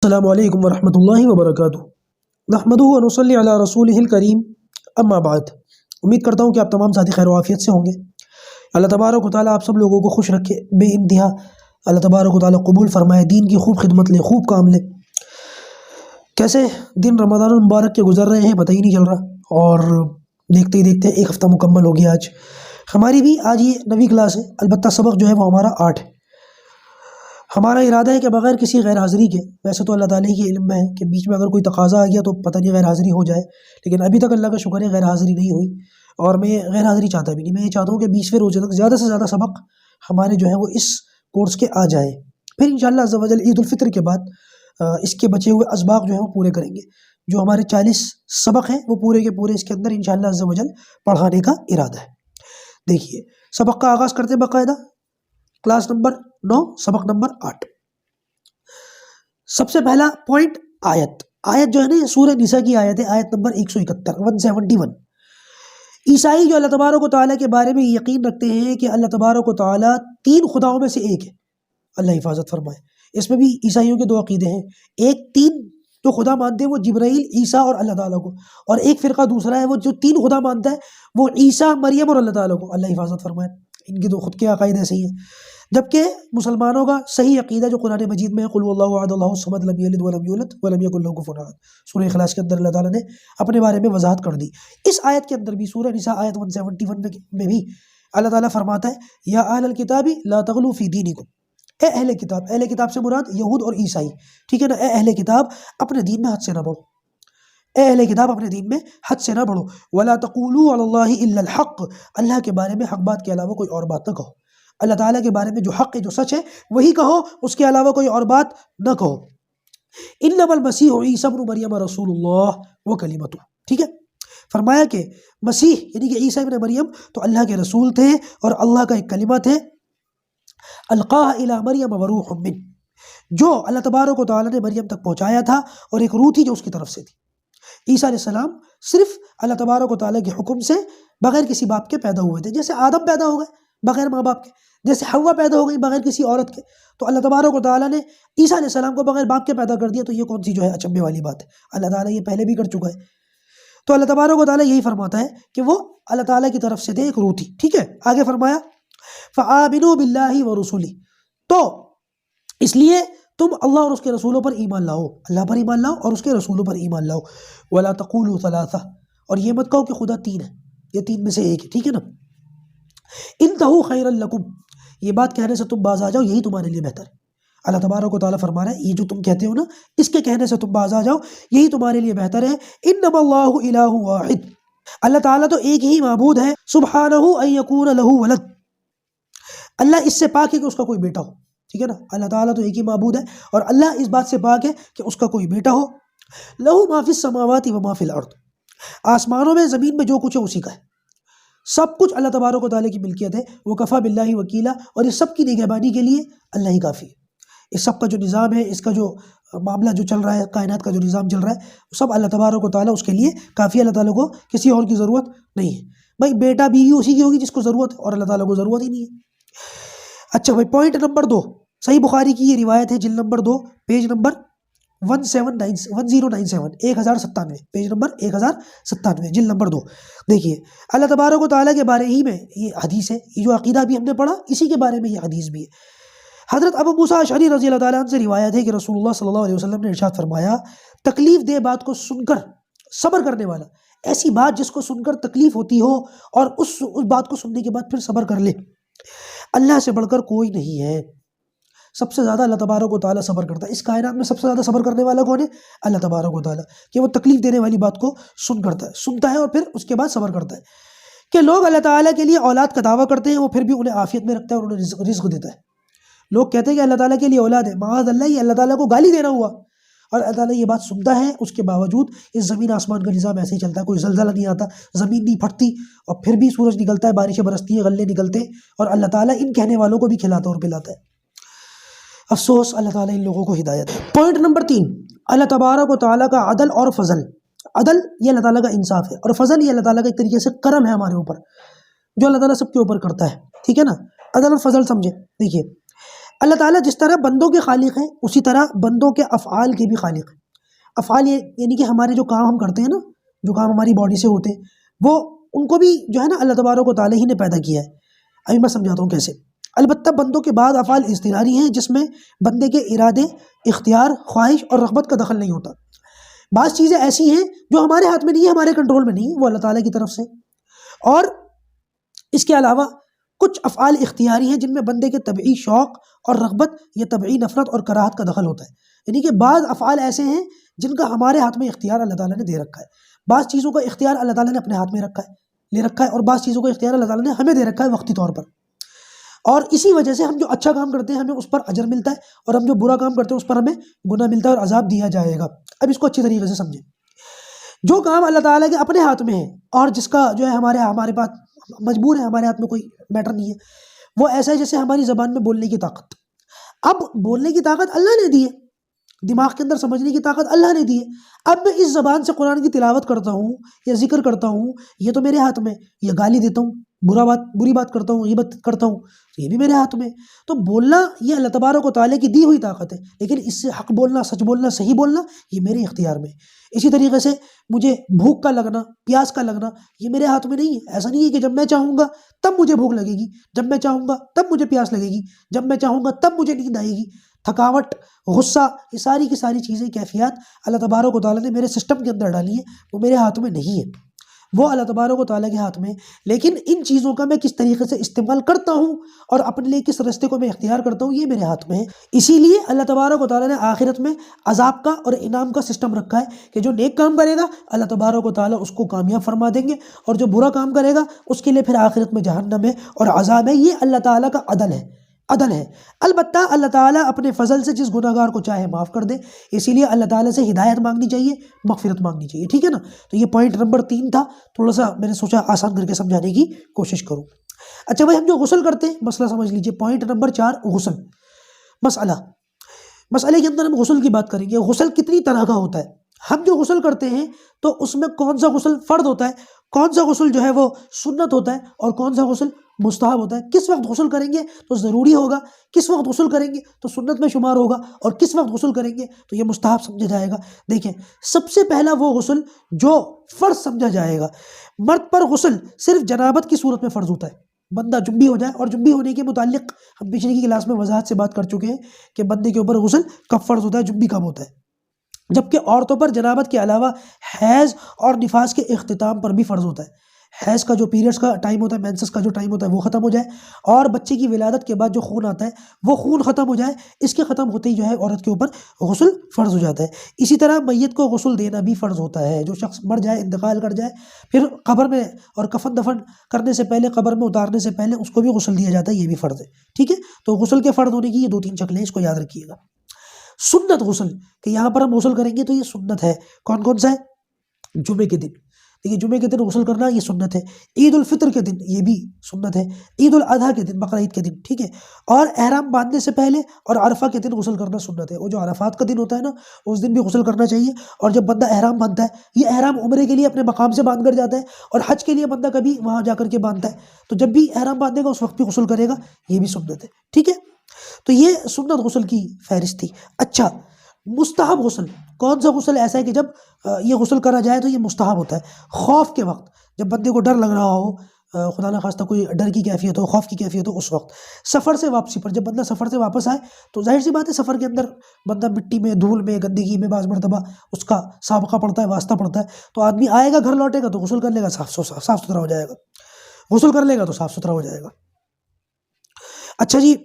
السلام علیکم ورحمۃ اللہ وبرکاتہ۔ نحمدہ و نصلی علی رسولہ الکریم، اما بعد۔ امید کرتا ہوں کہ آپ تمام ساتھی خیر و عافیت سے ہوں گے۔ اللہ تبارک و تعالیٰ آپ سب لوگوں کو خوش رکھے بے انتہا۔ اللہ تبارک و تعالیٰ قبول فرمائے، دین کی خوب خدمت لے، خوب کام لے۔ کیسے دن رمضان المبارک کے گزر رہے ہیں پتہ ہی نہیں چل رہا، اور دیکھتے ہی دیکھتے ایک ہفتہ مکمل ہو گیا۔ آج ہماری بھی یہ 9ویں کلاس ہے، البتہ سبق جو ہے وہ ہمارا 8 ہے۔ ہمارا ارادہ ہے کہ بغیر کسی غیر حاضری کے، ویسے تو اللہ تعالیٰ کے علم میں ہے کہ بیچ میں اگر کوئی تقاضا آ گیا تو پتہ نہیں غیر حاضری ہو جائے، لیکن ابھی تک اللہ کا شکر ہے غیر حاضری نہیں ہوئی، اور میں غیر حاضری چاہتا بھی نہیں۔ میں یہ چاہتا ہوں کہ 20ویں روزے تک زیادہ سے زیادہ سبق ہمارے جو ہے وہ اس کورس کے آ جائیں، پھر انشاءاللہ عز و جل عید الفطر کے بعد اس کے بچے ہوئے اسباق جو ہیں وہ پورے کریں گے۔ جو ہمارے 40 سبق ہیں وہ پورے کے پورے اس کے اندر انشاءاللہ عز و جل پڑھانے کا ارادہ ہے۔ دیکھیے سبق کا آغاز کرتے باقاعدہ، کلاس نمبر 9 سبق نمبر 8۔ سب سے پہلا پوائنٹ آیت جو ہے نا، یہ سورہ نساء کی آیت ہے، آیت نمبر 171۔ عیسائی جو اللہ تبارک و تعالیٰ کے بارے میں یقین رکھتے ہیں کہ اللہ تبارک و تعالیٰ 3 خداؤں میں سے ایک ہے، اللہ حفاظت فرمائے۔ اس میں بھی عیسائیوں کے 2 عقیدے ہیں، ایک 3 جو خدا مانتے ہیں وہ جبرائیل، عیسیٰ اور اللہ تعالیٰ کو، اور ایک فرقہ دوسرا ہے وہ جو 3 خدا مانتا ہے وہ عیسیٰ، مریم اور اللہ تعالیٰ کو، اللہ حفاظت فرمائے۔ ان کے 2 خود کے عقائد ایسے ہی ہیں، جبکہ مسلمانوں کا صحیح عقیدہ جو قرآن مجید میں ہے، قل واللہ احد اللہ الصمد لم یلد ولم یولد ولم یکن لہ کفوا احد، سورہ اخلاص کے اندر اللہ تعالیٰ نے اپنے بارے میں وضاحت کر دی۔ اس آیت کے اندر بھی، سورہ نساء آیت 171 میں بھی اللہ تعالیٰ فرماتا ہے، یا اہل الکتاب لا تغلوا فی دینکم، اے اہل کتاب، اہل کتاب سے مراد یہود اور عیسائی، ٹھیک ہے نا، اے اہل کتاب اپنے دین میں حد سے نہ بڑھو، اے اہل کتاب اپنے دین میں حد سے نہ بڑھو، ولا تقولوا علی اللہ الا الحق، اللہ کے بارے میں حق بات کے علاوہ کوئی اور بات نہ کہو، اللہ تعالیٰ کے بارے میں جو حق ہے، جو سچ ہے وہی کہو، اس کے علاوہ کوئی اور بات نہ کہو۔ انما المسیح عیسی ابن مریم رسول اللہ وکلمتہ، ٹھیک ہے، فرمایا کہ مسیح یعنی کہ عیسی ابن مریم تو اللہ کے رسول تھے اور اللہ کا ایک کلمہ تھے، القاہ الی مریم وروح من، جو اللہ تبارک و تعالیٰ نے مریم تک پہنچایا تھا، اور ایک روح تھی جو اس کی طرف سے تھی۔ عیسیٰ علیہ السلام صرف اللہ تبارک و تعالیٰ کے حکم سے بغیر کسی باپ کے پیدا ہوئے تھے، جیسے آدم پیدا ہو گئے بغیر ماں باپ کے، جیسے حوا پیدا ہو گئی بغیر کسی عورت کے، تو اللہ تبارک و تعالیٰ نے عیسیٰ علیہ السلام کو بغیر باپ کے پیدا کر دیا، تو یہ کون سی جو ہے اچنبے والی بات ہے؟ اللہ تعالیٰ یہ پہلے بھی کر چکا ہے۔ تو اللہ تبارک و تعالیٰ یہی فرماتا ہے کہ وہ اللہ تعالیٰ کی طرف سے تھے، ایک روح تھی، ٹھیک ہے۔ آگے فرمایا فآمنوا باللہ ورسولہ، تو اس لیے تم اللہ اور اس کے رسولوں پر ایمان لاؤ، اللہ پر ایمان لاؤ اور اس کے رسولوں پر ایمان لاؤ، ولا تقولوا ثلاثہ، اور یہ مت کہو کہ خدا 3 ہے، یہ 3 میں سے ایک ہے، ٹھیک ہے نا۔ انتہوا خیرا لکم، یہ بات کہنے سے تم باز آ جاؤ، یہی تمہارے لیے بہتر ہے۔ اللہ تبارک و تعالیٰ فرما رہا ہے، یہ جو تم کہتے ہو نا، اس کے کہنے سے تم باز آ جاؤ، یہی تمہارے لیے بہتر ہے۔ انما اللہ الہ واحد، اللہ تعالیٰ تو ایک ہی معبود ہے، سبحانہ ان یکون لہ ولد، اللہ اس سے پاک ہے کہ اس کا کوئی بیٹا ہو، ٹھیک ہے نا۔ اللہ تعالیٰ تو ایک ہی معبود ہے اور اللہ اس بات سے پاک ہے کہ اس کا کوئی بیٹا ہو۔ لہ ما فی السماوات و ما فی الارض، آسمانوں میں زمین میں جو کچھ ہے اسی کا ہے، سب کچھ اللہ تبارک و تعالیٰ کی ملکیت ہے۔ وکفیٰ باللہ وکیلا، اور اس سب کی نگہبانی کے لیے اللہ ہی کافی ہے۔ اس سب کا جو نظام ہے، اس کا جو معاملہ جو چل رہا ہے، کائنات کا جو نظام چل رہا ہے، سب اللہ تبارک و تعالیٰ اس کے لیے کافی ہے، اللہ تعالیٰ کو کسی اور کی ضرورت نہیں ہے۔ بھائی بیٹا بیوی اسی کی ہوگی جس کو ضرورت ہے، اور اللہ تعالیٰ کو ضرورت ہی نہیں ہے۔ اچھا بھائی، پوائنٹ نمبر 2، صحیح بخاری کی یہ روایت ہے، جلد number 2 page number 1097، page number 1097، جلد نمبر 2۔ دیکھیے اللہ تبارک و تعالیٰ کے بارے ہی میں یہ حدیث ہے، یہ جو عقیدہ بھی ہم نے پڑھا اسی کے بارے میں یہ حدیث بھی ہے۔ حضرت ابو موسیٰ اشعری رضی اللہ تعالیٰ عنہ سے روایت ہے کہ رسول اللہ صلی اللہ علیہ وسلم نے ارشاد فرمایا، تکلیف دہ بات کو سن کر صبر کرنے والا، ایسی بات جس کو سن کر تکلیف ہوتی ہو اور اس بات کو سننے کے بعد پھر صبر کر لے، اللہ سے بڑھ کر کوئی نہیں ہے۔ سب سے زیادہ اللہ تبارک و تعالیٰ صبر کرتا ہے، اس کائنات میں سب سے زیادہ صبر کرنے والا کون ہے؟ اللہ تبارک و تعالیٰ، کہ وہ تکلیف دینے والی بات کو سنتا ہے اور پھر اس کے بعد صبر کرتا ہے۔ کہ لوگ اللہ تعالیٰ کے لیے اولاد کا دعویٰ کرتے ہیں، وہ پھر بھی انہیں عافیت میں رکھتا ہے اور انہیں رزق دیتا ہے۔ لوگ کہتے ہیں کہ اللہ تعالیٰ کے لیے اولاد ہے، معاذ اللہ، یہ اللہ تعالیٰ کو گالی دینا ہوا، اور اللہ تعالیٰ یہ بات سنتا ہے، اس کے باوجود اس زمین آسمان کا نظام ایسے ہی چلتا ہے، کوئی زلزلہ نہیں آتا، زمین نہیں پھٹتی، اور پھر بھی سورج نکلتا ہے، بارشیں برستی ہیں، غلے نکلتے ہیں، اور اللہ تعالیٰ ان کہنے والوں کو بھی کھلاتا اور پلاتا ہے۔ افسوس، اللہ تعالیٰ ان لوگوں کو ہدایت ہے۔ پوائنٹ نمبر 3، اللہ تبارک و تعالیٰ کا عدل اور فضل۔ عدل یہ اللہ تعالیٰ کا انصاف ہے، اور فضل یہ اللہ تعالیٰ کا ایک طریقے سے کرم ہے ہمارے اوپر، جو اللہ تعالیٰ سب کے اوپر کرتا ہے، ٹھیک ہے نا۔ عدل اور فضل سمجھے، دیکھیے اللہ تعالیٰ جس طرح بندوں کے خالق ہیں اسی طرح بندوں کے افعال کے بھی خالق ہیں. افعال یعنی کہ ہمارے جو کام ہم کرتے ہیں نا، جو کام ہماری باڈی سے ہوتے ہیں، وہ ان کو بھی جو ہے نا اللہ تبارک و تعالیٰ ہی نے پیدا کیا ہے. ابھی میں سمجھاتا ہوں کیسے. البتہ بندوں کے بعد افعال اضطراری ہیں جس میں بندے کے ارادے، اختیار، خواہش اور رغبت کا دخل نہیں ہوتا. بعض چیزیں ایسی ہیں جو ہمارے ہاتھ میں نہیں ہے، ہمارے کنٹرول میں نہیں ہے، وہ اللہ تعالیٰ کی طرف سے. اور اس کے علاوہ کچھ افعال اختیاری ہیں جن میں بندے کے طبعی شوق اور رغبت یا طبعی نفرت اور کراہت کا دخل ہوتا ہے. یعنی کہ بعض افعال ایسے ہیں جن کا ہمارے ہاتھ میں اختیار اللہ تعالیٰ نے دے رکھا ہے. بعض چیزوں کا اختیار اللہ تعالیٰ نے اپنے ہاتھ میں لے رکھا ہے، اور بعض چیزوں کا اختیار اللہ تعالیٰ نے ہمیں دے رکھا ہے وقتی طور پر. اور اسی وجہ سے ہم جو اچھا کام کرتے ہیں ہمیں اس پر اجر ملتا ہے، اور ہم جو برا کام کرتے ہیں اس پر ہمیں گناہ ملتا ہے اور عذاب دیا جائے گا. اب اس کو اچھی طریقے سے سمجھیں. جو کام اللہ تعالیٰ کے اپنے ہاتھ میں ہے اور جس کا جو ہے ہمارے پاس مجبور ہے، ہمارے ہاتھ میں کوئی میٹر نہیں ہے، وہ ایسا ہے جیسے ہماری زبان میں بولنے کی طاقت. اب بولنے کی طاقت اللہ نے دی ہے، دماغ کے اندر سمجھنے کی طاقت اللہ نے دی ہے. اب میں اس زبان سے قرآن کی تلاوت کرتا ہوں یا ذکر کرتا ہوں، یہ تو میرے ہاتھ میں. یا گالی دیتا ہوں، بری بات کرتا ہوں، غیبت کرتا ہوں، تو یہ بھی میرے ہاتھ میں. تو بولنا یہ اللہ تبارک و تعالیٰ کی دی ہوئی طاقت ہے، لیکن اس سے حق بولنا، سچ بولنا، صحیح بولنا یہ میرے اختیار میں. اسی طریقے سے مجھے بھوک کا لگنا، پیاس کا لگنا یہ میرے ہاتھ میں نہیں ہے. ایسا نہیں ہے کہ جب میں چاہوں گا تب مجھے بھوک لگے گی، جب میں چاہوں گا تب مجھے پیاس لگے گی، جب میں چاہوں گا تب مجھے نیند آئے گی. تھکاوٹ، غصہ، یہ ساری کی ساری چیزیں، کیفیات اللہ تبارک و تعالیٰ نے میرے سسٹم کے اندر ڈالی ہے، وہ میرے ہاتھ میں نہیں ہے، وہ اللہ تبارک و تعالیٰ کے ہاتھ میں. لیکن ان چیزوں کا میں کس طریقے سے استعمال کرتا ہوں اور اپنے لیے کس راستے کو میں اختیار کرتا ہوں، یہ میرے ہاتھ میں ہے. اسی لیے اللہ تبارک و تعالیٰ نے آخرت میں عذاب کا اور انعام کا سسٹم رکھا ہے کہ جو نیک کام کرے گا اللہ تبارک و تعالیٰ اس کو کامیاب فرما دیں گے، اور جو برا کام کرے گا اس کے لیے پھر آخرت میں جہنم ہے اور عذاب ہے. یہ اللہ تعالیٰ کا عدل ہے. البتہ اللہ تعالیٰ اپنے فضل سے جس گناہ گار کو چاہے معاف کر دے. اسی لیے اللہ تعالیٰ سے ہدایت مانگنی چاہیے، مغفرت مانگنی چاہیے. ٹھیک ہے نا. تو یہ پوائنٹ نمبر 3 تھا. تھوڑا سا میں نے سوچا آسان کر کے سمجھانے کی کوشش کروں. اچھا بھائی، ہم جو غسل کرتے ہیں، مسئلہ سمجھ لیجئے. پوائنٹ نمبر 4 غسل. مسئلے کے اندر ہم غسل کی بات کریں گے. غسل کتنی طرح کا ہوتا ہے؟ ہم جو غسل کرتے ہیں تو اس میں کون سا غسل فرض ہوتا ہے، کون سا غسل جو ہے وہ سنت ہوتا ہے، اور کون سا غسل مستحب ہوتا ہے. کس وقت غسل کریں گے تو ضروری ہوگا، کس وقت غسل کریں گے تو سنت میں شمار ہوگا، اور کس وقت غسل کریں گے تو یہ مستحب سمجھا جائے گا. دیکھیں، سب سے پہلا وہ غسل جو فرض سمجھا جائے گا. مرد پر غسل صرف جنابت کی صورت میں فرض ہوتا ہے. بندہ جنبی ہو جائے، اور جنبی ہونے کے متعلق ہم پچھلی کی کلاس میں وضاحت سے بات کر چکے ہیں کہ بندے کے اوپر غسل کب فرض ہوتا ہے، جنبی کب ہوتا ہے. جبکہ عورتوں پر جنابت کے علاوہ حیض اور نفاس کے اختتام پر بھی فرض ہوتا ہے. حیض کا جو پیریڈز کا ٹائم ہوتا ہے، مینسس کا جو ٹائم ہوتا ہے وہ ختم ہو جائے، اور بچے کی ولادت کے بعد جو خون آتا ہے وہ خون ختم ہو جائے. اس کے ختم ہوتے ہی جو ہے عورت کے اوپر غسل فرض ہو جاتا ہے. اسی طرح میت کو غسل دینا بھی فرض ہوتا ہے. جو شخص مر جائے، انتقال کر جائے، پھر قبر میں اور کفن دفن کرنے سے پہلے، قبر میں اتارنے سے پہلے اس کو بھی غسل دیا جاتا ہے. یہ بھی فرض ہے. ٹھیک ہے. تو غسل کے فرض ہونے کی یہ 2-3 شکلیں، اس کو یاد رکھیے گا. سنت غسل، کہ یہاں پر ہم غسل کریں گے تو یہ سنت ہے. کون سا ہے؟ جمعے کے دن. دیکھیے، جمعے کے دن غسل کرنا یہ سنت ہے. عید الفطر کے دن یہ بھی سنت ہے. عید الاضحیٰ کے دن، بقرعید کے دن. ٹھیک ہے. اور احرام باندھنے سے پہلے اور عرفہ کے دن غسل کرنا سنت ہے. وہ جو عرفات کا دن ہوتا ہے نا، اس دن بھی غسل کرنا چاہیے. اور جب بندہ احرام باندھتا ہے، یہ احرام عمرے کے لیے اپنے مقام سے باندھ کر جاتا ہے، اور حج کے لیے بندہ کبھی وہاں جا کر کے باندھتا ہے، تو جب بھی احرام باندھے گا اس وقت بھی غسل کرے گا. یہ بھی سنت ہے. ٹھیک ہے. تو یہ سنت غسل کی فہرست تھی. اچھا، مستحب غسل. کون سا غسل ایسا ہے کہ جب یہ غسل کرا جائے تو یہ مستحب ہوتا ہے؟ خوف کے وقت، جب بندے کو ڈر لگ رہا ہو، خدا نخواستہ کوئی ڈر کی کیفیت ہو، خوف کی کیفیت ہو، اس وقت. سفر سے واپسی پر، جب بندہ سفر سے واپس آئے تو ظاہر سی بات ہے سفر کے اندر بندہ مٹی میں، دھول میں، گندگی میں بعض مرتبہ اس کا سابقہ پڑتا ہے، واسطہ پڑتا ہے. تو آدمی آئے گا، گھر لوٹے گا تو غسل کر لے گا، صاف ستھرا ہو جائے گا. غسل کر لے گا تو صاف ستھرا ہو جائے گا. اچھا جی،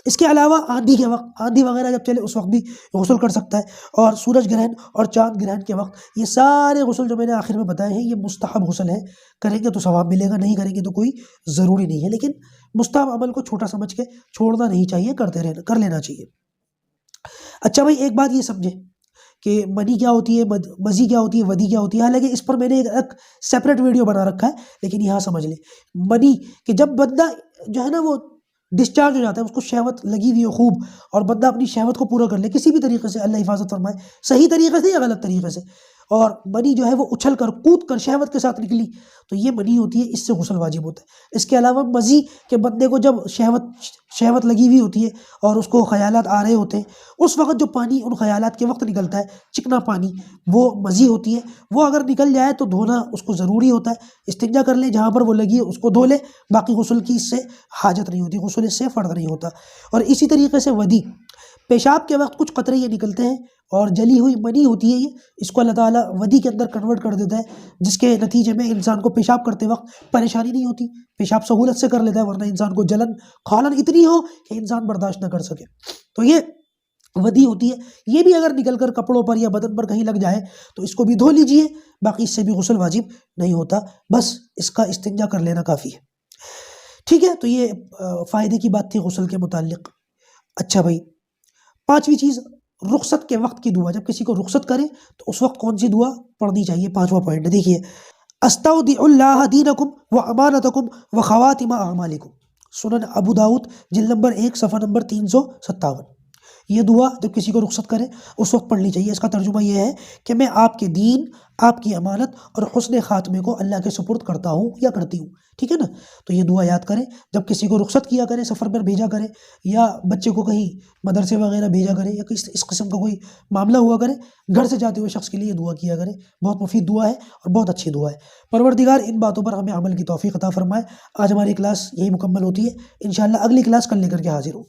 اس کے علاوہ آندھی کے وقت، آندھی وغیرہ جب چلے اس وقت بھی غسل کر سکتا ہے. اور سورج گرہن اور چاند گرہن کے وقت. یہ سارے غسل جو میں نے آخر میں بتائے ہیں یہ مستحب غسل ہے. کریں گے تو ثواب ملے گا، نہیں کریں گے تو کوئی ضروری نہیں ہے. لیکن مستحب عمل کو چھوٹا سمجھ کے چھوڑنا نہیں چاہیے، کر لینا چاہیے. اچھا بھائی، ایک بات یہ سمجھیں کہ منی کیا ہوتی ہے، مزی کیا ہوتی ہے، ودی کیا ہوتی ہے. حالانکہ اس پر میں نے ایک سیپریٹ ویڈیو بنا رکھا ہے، لیکن یہاں سمجھ لیں. منی کہ جب بندہ جو ہے نا وہ ڈسچارج ہو جاتا ہے، اس کو شہوت لگی ہوئی ہے خوب، اور بندہ اپنی شہوت کو پورا کر لے کسی بھی طریقے سے، اللہ حفاظت فرمائے، صحیح طریقے سے یا غلط طریقے سے، اور منی جو ہے وہ اچھل کر کود کر شہوت کے ساتھ نکلی تو یہ منی ہوتی ہے، اس سے غسل واجب ہوتا ہے۔ اس کے علاوہ مزی کہ بندے کو جب شہوت لگی ہوئی ہوتی ہے اور اس کو خیالات آ رہے ہوتے ہیں، اس وقت جو پانی ان خیالات کے وقت نکلتا ہے چکنا پانی، وہ مزی ہوتی ہے، وہ اگر نکل جائے تو دھونا اس کو ضروری ہوتا ہے، استنجا کر لے، جہاں پر وہ لگی ہے اس کو دھو لے، باقی غسل کی اس سے حاجت نہیں ہوتی، غسل اس سے فرض نہیں ہوتا۔ اور اسی طریقے سے ودی، پیشاب کے وقت کچھ قطرے یہ نکلتے ہیں اور جلی ہوئی منی ہوتی ہے، یہ اس کو اللہ تعالیٰ ودی کے اندر کنورٹ کر دیتا ہے، جس کے نتیجے میں انسان کو پیشاب کرتے وقت پریشانی نہیں ہوتی، پیشاب سہولت سے کر لیتا ہے، ورنہ انسان کو جلن کھولن اتنی ہو کہ انسان برداشت نہ کر سکے، تو یہ ودی ہوتی ہے۔ یہ بھی اگر نکل کر کپڑوں پر یا بدن پر کہیں لگ جائے تو اس کو بھی دھو لیجئے، باقی اس سے بھی غسل واجب نہیں ہوتا، بس اس کا استنجا کر لینا کافی ہے۔ ٹھیک ہے، تو یہ فائدے کی بات تھی غسل کے متعلق۔ اچھا بھائی، پانچویں چیز، رخصت کے وقت کی دعا، جب کسی کو رخصت کرے تو اس وقت کون سی دعا پڑھنی چاہیے؟ پانچواں پوائنٹ دیکھیے، استودع اللہ دینکم و امانتکم و خواتم اعمالکم، سنن ابو داؤد جلد نمبر 1 صفحہ نمبر 357۔ یہ دعا جب کسی کو رخصت کرے اس وقت پڑھنی چاہیے۔ اس کا ترجمہ یہ ہے کہ میں آپ کے دین، آپ کی امانت اور حسن خاتمے کو اللہ کے سپرد کرتا ہوں یا کرتی ہوں، ٹھیک ہے نا؟ تو یہ دعا یاد کریں جب کسی کو رخصت کیا کرے، سفر پر بھیجا کرے، یا بچے کو کہیں مدرسے وغیرہ بھیجا کرے، یا اس قسم کا کوئی معاملہ ہوا کرے، گھر سے جاتے ہوئے شخص کے لیے یہ دعا کیا کرے، بہت مفید دعا ہے اور بہت اچھی دعا ہے۔ پروردگار ان باتوں پر ہمیں عمل کی توفیق عطا فرمائے۔ آج ہماری کلاس یہی مکمل ہوتی ہے، انشاءاللہ اگلی کلاس کل لے کر کے حاضر ہوں۔